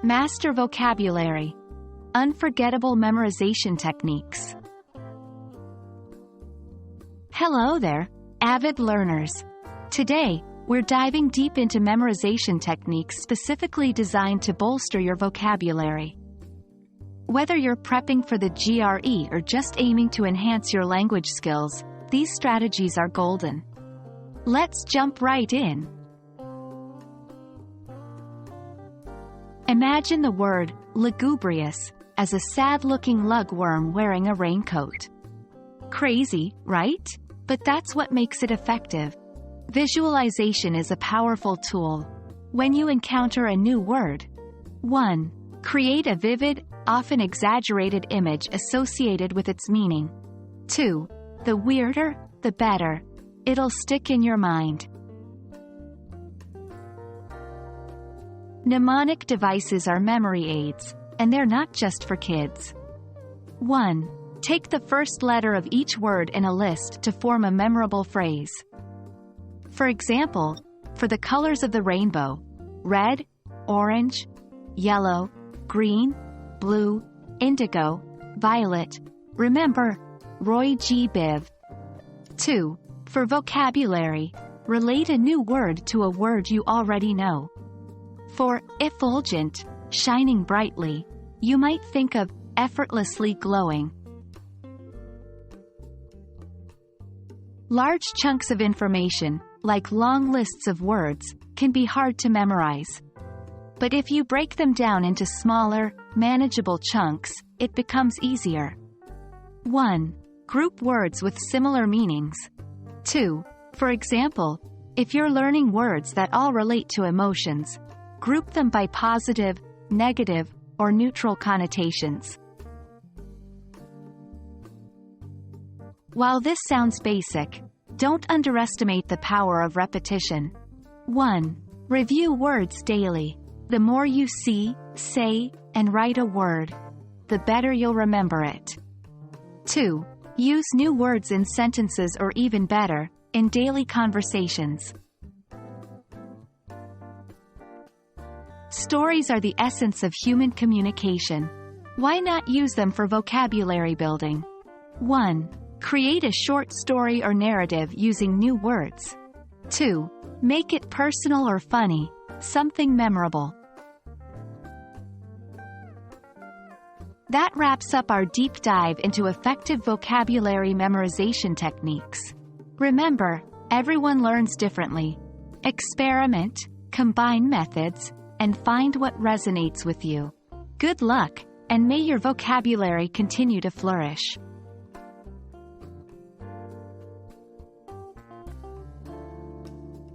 Master vocabulary. Unforgettable memorization techniques. Hello there, avid learners. Today, we're diving deep into memorization techniques specifically designed to bolster your vocabulary. Whether you're prepping for the GRE or just aiming to enhance your language skills, these strategies are golden. Let's jump right in. Imagine the word lugubrious as a sad-looking lugworm wearing a raincoat. Crazy, right? But that's what makes it effective. Visualization is a powerful tool. When you encounter a new word, 1. Create a vivid, often exaggerated image associated with its meaning. 2. The weirder, the better. It'll stick in your mind. Mnemonic devices are memory aids, and they're not just for kids. 1. Take the first letter of each word in a list to form a memorable phrase. For example, for the colors of the rainbow, red, orange, yellow, green, blue, indigo, violet, remember, Roy G. Biv. 2. For vocabulary, relate a new word to a word you already know. For effulgent, shining brightly, you might think of effortlessly glowing. Large chunks of information, like long lists of words, can be hard to memorize. But if you break them down into smaller, manageable chunks, it becomes easier. 1. Group words with similar meanings. 2. For example, if you're learning words that all relate to emotions, group them by positive, negative, or neutral connotations. While this sounds basic, don't underestimate the power of repetition. 1. Review words daily. The more you see, say, and write a word, the better you'll remember it. 2. Use new words in sentences or even better, in daily conversations. Stories are the essence of human communication. Why not use them for vocabulary building? 1. Create a short story or narrative using new words. 2. Make it personal or funny, something memorable. That wraps up our deep dive into effective vocabulary memorization techniques. Remember, everyone learns differently. Experiment, combine methods, and find what resonates with you. Good luck, and may your vocabulary continue to flourish.